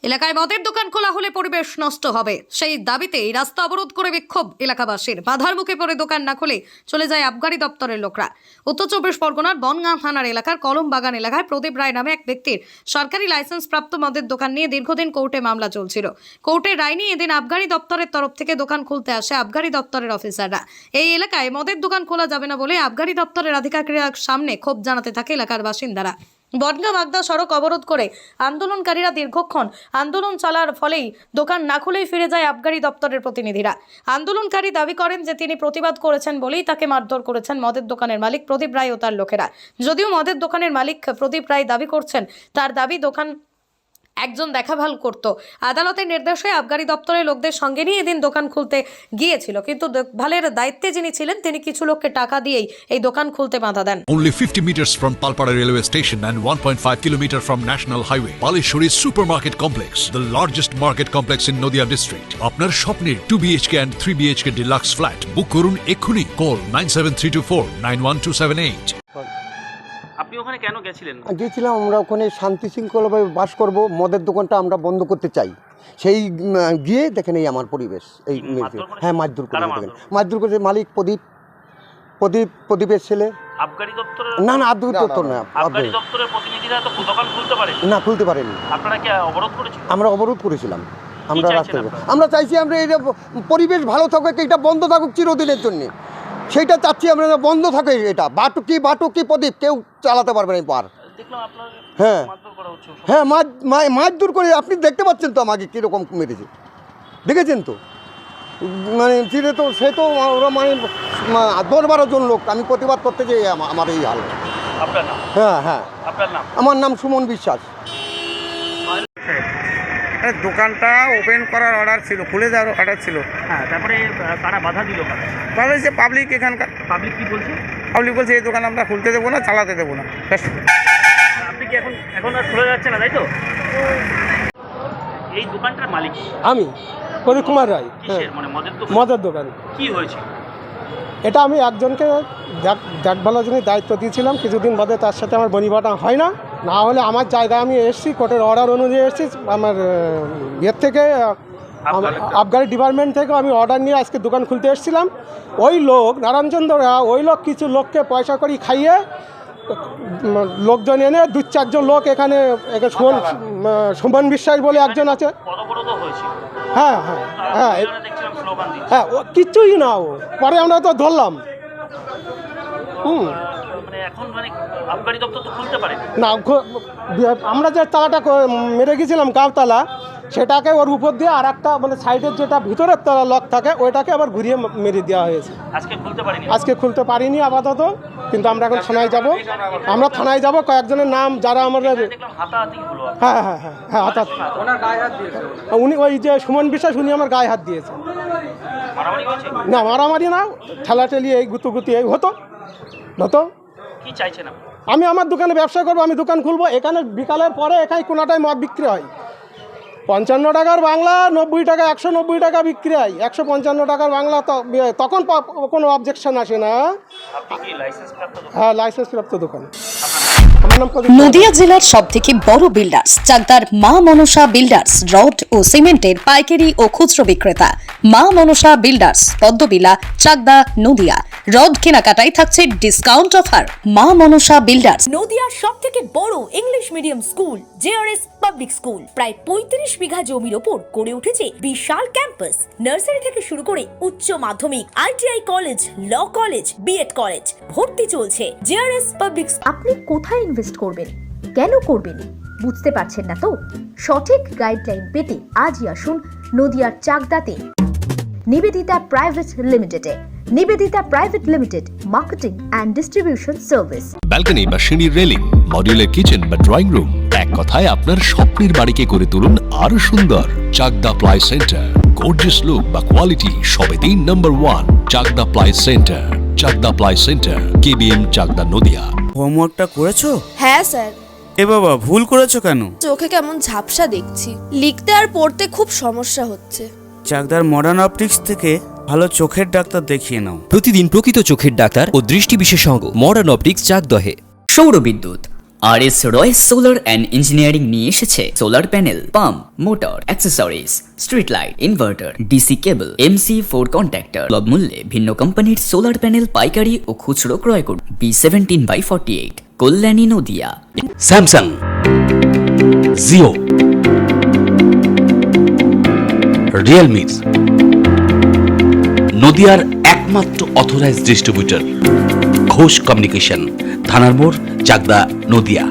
এলাকায় মদের দোকান খোলা হলে পরিবেশ নষ্ট হবে, সেই দাবিতেই রাস্তা অবরোধ করে বিক্ষোভ এলাকাবাসীর। বাধার মুখে পড়ে দোকান না খুলে চলে যায় আবগারি দপ্তরের লোকরা। উত্তর চব্বিশ পরগনার বনগাঁ থানার এলাকার কলম বাগান এলাকায় প্রদীপ রায় নামে এক ব্যক্তির সরকারি লাইসেন্স প্রাপ্ত মদের দোকান নিয়ে দীর্ঘদিন কোর্টে মামলা চলছিল। কোর্টের রায় নিয়ে এদিন আবগারি দপ্তরের তরফ থেকে দোকান খুলতে আসে আবগারি দপ্তরের অফিসাররা। এই এলাকায় মদের দোকান খোলা যাবে না বলে আবগারি দপ্তরের আধিকারিকরা সামনে ক্ষোভ জানাতে থাকে এলাকার বাসিন্দারা। বনগাঁ বাগদা সড়ক অবরোধ করে আন্দোলনকারীরা দীর্ঘক্ষণ আন্দোলন চলার ফলেই দোকান না খুলেই ফিরে যায় আবগারি দপ্তরের প্রতিনিধিরা। আন্দোলনকারী দাবি করেন যে তিনি প্রতিবাদ করেছেন বলেই তাকে মারধর করেছেন মদের দোকানের মালিক প্রদীপ রায় ও তার লোকেরা। যদিও মদের দোকানের মালিক প্রদীপ রায় দাবি করছেন তার দাবি দোকান একজন দেখাভাল করত। আদালতের নির্দেশে আবগারি দপ্তরের লোকদের সঙ্গে নিয়ে এদিন দোকান খুলতে গিয়েছিল, কিন্তু দেখভালের দায়িত্বে যিনি ছিলেন তিনি কিছু লোককে টাকা দিয়েই এই দোকান খুলতে বাধা দেন। Only 50 meters from Palpara railway station and 1.5 kilometer from National Highway, Palishuri Supermarket Complex, the largest market complex in Noida district. আপনার স্বপ্নের 2 BHK and 3 BHK deluxe flat বুক করুন এক্ষুনি। Call 97324 91278. আপনি ওখানে কেন গেছিলেন? গিয়েছিলাম, আমরা ওখানে শান্তি শৃঙ্খলাভাবে বাস করব, মদের দোকানটা আমরা বন্ধ করতে চাই। সেই গিয়ে দেখেন এই আমার পরিবেশ, এই হ্যাঁ মারধর করে দেখেন, মারধর করেছে মালিক প্রদীপের ছেলে। আবগারি দপ্তর না না, আবগারি দপ্তর না, আবগারি দপ্তরের প্রতিনিধিরা তো দোকান খুলতে পারে না, খুলতে পারেনি। আপনারা কি অবরোধ করেছিলেন? আমরা অবরোধ করেছিলাম। আমরা রাস্তায় আমরা চাইছি আমরা এই পরিবেশ ভালো থাকুক, এটা বন্ধ থাকুক চিরদিনের জন্য, সেইটা চাচ্ছি আমরা, বন্ধ থাকে। এটা বাটুকি প্রদীপ কেউ চালাতে পারবে না পার। হ্যাঁ হ্যাঁ, মারধর করে আপনি দেখতে পাচ্ছেন তো আমাকে কীরকম মেরেছে, দেখেছেন তো। মানে চিরে তো সে তো ওরা মানে 10-12 জন লোক, আমি প্রতিবাদ করতে চাই, আমার এই হাল। হ্যাঁ হ্যাঁ, আমার নাম সুমন বিশ্বাস। দোকানটা ওপেন করার অর্ডার ছিল, খুলে দেওয়ার অর্ডার ছিল। হ্যাঁ, তারপরে কারা বাধা দিল? বাধা দিচ্ছে পাবলিক। এখানকার পাবলিক কি বলছে? পাবলিক বলছে এই দোকান আমরা খুলতে দেবো না, চালাতে দেবো না। আপনি কি এখন আর খুলে যাচ্ছে না, তাই তো? এই দোকানটার মালিক আমি প্রদীপ কুমার রায়। কিসের মানে মদের দোকান? মদের দোকান। কি হয়েছে এটা আমি একজনকে দেখভালের জন্য দায়িত্ব দিয়েছিলাম, কিছুদিন বাদে তার সাথে আমার বনিবাটা হয় না। না হলে আমার জায়গায় আমি এসেছি, কোর্টের অর্ডার অনুযায়ী এসেছি। আমার ইয়ের থেকে আবগারি ডিপার্টমেন্ট থেকে আমি অর্ডার নিয়ে আজকে দোকান খুলতে এসেছিলাম। ওই লোক নারায়ণচন্দ্র, ওই লোক কিছু লোককে পয়সা করি খাইয়ে লোকজন এনে 2-4 জন লোক এখানে, সুমন বিশ্বাস বলে একজন আছে। হ্যাঁ হ্যাঁ হ্যাঁ হ্যাঁ, ও কিচ্ছুই না, ও পরে আমরা তো ধরলাম। না, আমরা যে তালাটা মেরে গেছিলাম গাঁওতালা, সেটাকে ওর উপর দিয়ে আর একটা মানে সাইডের যেটা ভিতরের তালা লক থাকে ওইটাকে আবার ঘুরিয়ে মেরে দেওয়া হয়েছে। আজকে খুলতে পারিনি আপাতত, কিন্তু আমরা এখন থানায় যাব। আমরা থানায় যাব, কয়েকজনের নাম যারা আমাদের। হ্যাঁ হ্যাঁ হ্যাঁ হ্যাঁ, হাতাহাতি। উনি ওই যে সুমন বিশ্বাস, উনি আমার গায়ে হাত দিয়েছে। না মারামারি না, ঠেলাঠেলি এই গুতুগুতি এই হতো। আমি আমার দোকানে ব্যবসা করবো, আমি দোকান খুলবো। এখানে বিকালের পরে এখানে কোনোটাই মদ বিক্রি হয় 55 টাকার বাংলা, 90 টাকা, 190 টাকা বিক্রি হয়। 155 টাকার বাংলা তখন কোনো অবজেকশন আসে না। হ্যাঁ, লাইসেন্স প্রাপ্ত দোকান। নদিয়া জেলার সবথেকে বড় বিল্ডার্স চাকদার মা মনসা বিল্ডার্স, রড ও সিমেন্টের পাইকারি ও খুচরো বিক্রেতা। মা মনসা বিল্ডার্স, পদ্মবিলা, চাকদা, নদিয়া। রড কেনাকাটায় থাকছে ডিসকাউন্ট অফার। মা মনসা বিল্ডার্স। নদিয়ার সবথেকে বড় English medium school JRS public school, প্রায় 35 বিঘা জমির ওপর গড়ে উঠেছে বিশাল ক্যাম্পাস। নার্সারি থেকে শুরু করে উচ্চ মাধ্যমিক, ITI college, law college, BEd college, ভর্তি চলছে জেআরএস পাবলিক। আপনি কোথায় ইনভেস্ট করবেন, কেন করবেন বুঝতে পারছেন না তো? সঠিক গাইডলাইন পেতে আজই আসুন নদিয়ার চাকদাতে নিবেদিতা প্রাইভেট লিমিটেডে। Nivedita private limited, marketing and distribution service. Balcony বা সিঁড়ির রেলিং, মডিউলার কিচেন বা ড্রয়িং রুম, এক কথায় আপনার স্বপ্নের বাড়িকে করে তুলুন আরো সুন্দর। Chakdah ply centre, gorgeous look বা কোয়ালিটি সবেতেই number 1। Chakdah ply centre, Chakdah ply centre, KBM, Chakdah, Nadia. হোমওয়ার্কটা করেছো? হ্যাঁ স্যার। এ বাবা, ভুল করেছো কেন? চোখে কেমন ঝাপসা দেখছি, লিখতে আর পড়তে খুব সমস্যা হচ্ছে। চাকদার মডার্ন অপটিক্স থেকে ভালো চোখের ডাক্তার দেখিয়ে নাও। প্রতিদিন প্রকৃত চোখের ডাক্তার ও দৃষ্টি বিশেষজ্ঞ মডার্ন অপটিক্স চাকদহে। সৌরবিদ্যুৎ RS Royce solar and engineering নিয়ে এসেছে solar panel, pump, motor, accessories, street light, inverter, DC cable, MC4 contactor. সুলভ মূল্যে ভিন্ন কোম্পানির সোলার প্যানেল পাইকারি ও খুচরো ক্রয় করুন। B17/48 Kalyani Nadia. Samsung, Jio, Realme, নদিয়ার একমাত্র অথরাইজড ডিস্ট্রিবিউটর ঘোষ কমিউনিকেশন, থানার মোড়, চাকদা, নদিয়া।